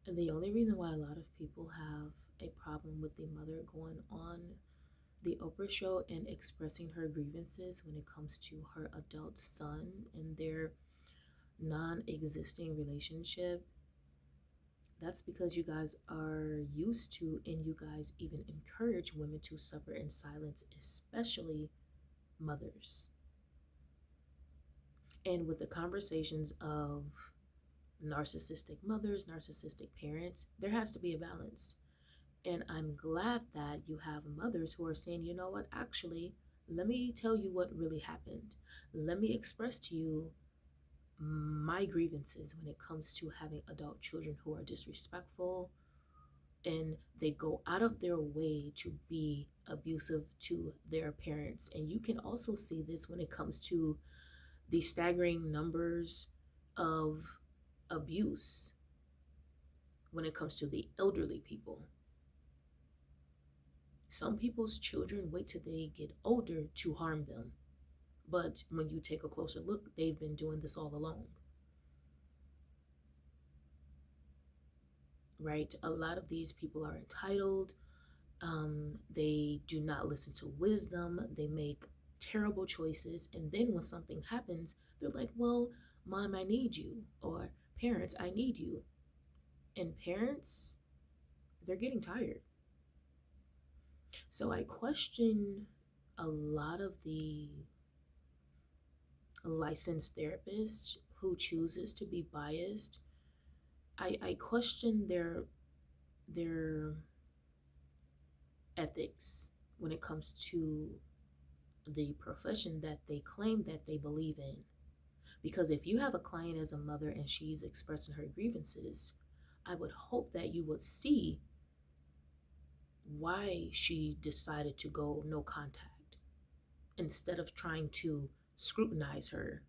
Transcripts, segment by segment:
And the only reason why a lot of people have a problem with the mother going on the Oprah show and expressing her grievances when it comes to her adult son and their non existing relationship, that's because you guys are used to and you guys even encourage women to suffer in silence, especially mothers. And with the conversations of narcissistic mothers, narcissistic parents, there has to be a balance. And I'm glad that you have mothers who are saying, you know what, actually, let me tell you what really happened. Let me express to you my grievances when it comes to having adult children who are disrespectful and they go out of their way to be abusive to their parents. And you can also see this when it comes to the staggering numbers of abuse when it comes to the elderly people. Some people's children wait till they get older to harm them. But when you take a closer look, they've been doing this all along, right? A lot of these people are entitled. They do not listen to wisdom. They make terrible choices. And then when something happens, they're like, well, mom, I need you. Or parents, I need you. And parents, they're getting tired. So I question a lot of the licensed therapists who chooses to be biased. I question their ethics when it comes to the profession that they claim that they believe in. Because if you have a client as a mother and she's expressing her grievances, I would hope that you would see why she decided to go no contact instead of trying to scrutinize her.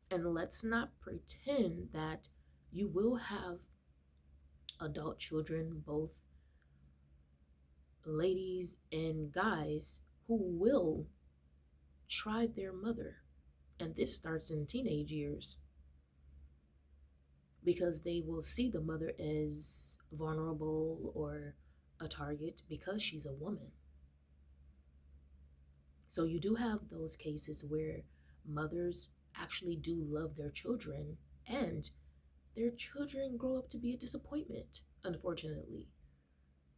And let's not pretend that you will have adult children, both ladies and guys, who will try their mother. And this starts in teenage years because they will see the mother as vulnerable or a target because she's a woman. So you do have those cases where mothers actually do love their children and their children grow up to be a disappointment, unfortunately.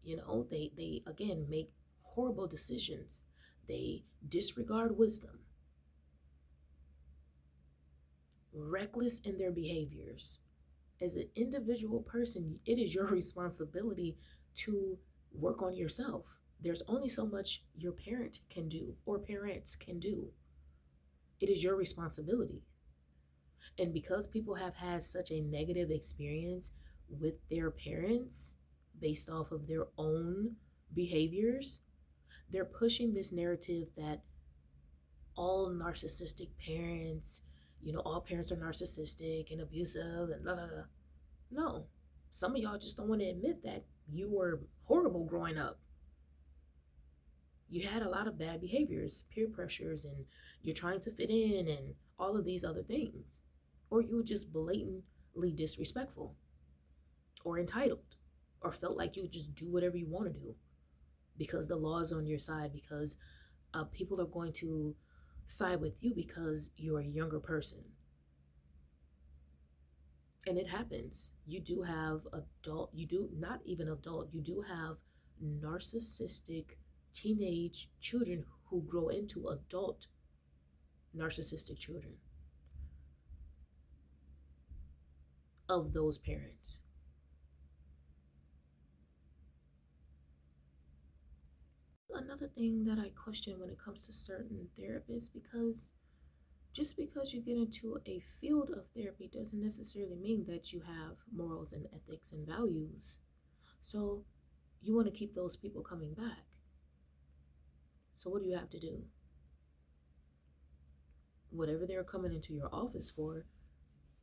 They again make horrible decisions. They disregard wisdom, reckless in their behaviors. As an individual person, it is your responsibility to work on yourself. There's only so much your parent can do or parents can do. It is your responsibility. And because people have had such a negative experience with their parents based off of their own behaviors, they're pushing this narrative that all narcissistic parents, all parents are narcissistic and abusive and blah, blah, blah. No, some of y'all just don't want to admit that you were horrible growing up. You had a lot of bad behaviors, peer pressures, and you're trying to fit in and all of these other things. Or you were just blatantly disrespectful or entitled or felt like you just do whatever you want to do because the law is on your side, because people are going to side with you because you're a younger person. And it happens. You do have adult, you do not even adult, you do have narcissistic teenage children who grow into adult narcissistic children of those parents. Another thing that I question when it comes to certain therapists, because just because you get into a field of therapy doesn't necessarily mean that you have morals and ethics and values. So you want to keep those people coming back. So what do you have to do? Whatever they're coming into your office for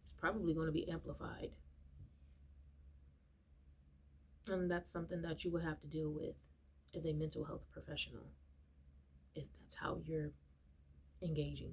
is probably going to be amplified. And that's something that you would have to deal with as a mental health professional if that's how you're engaging.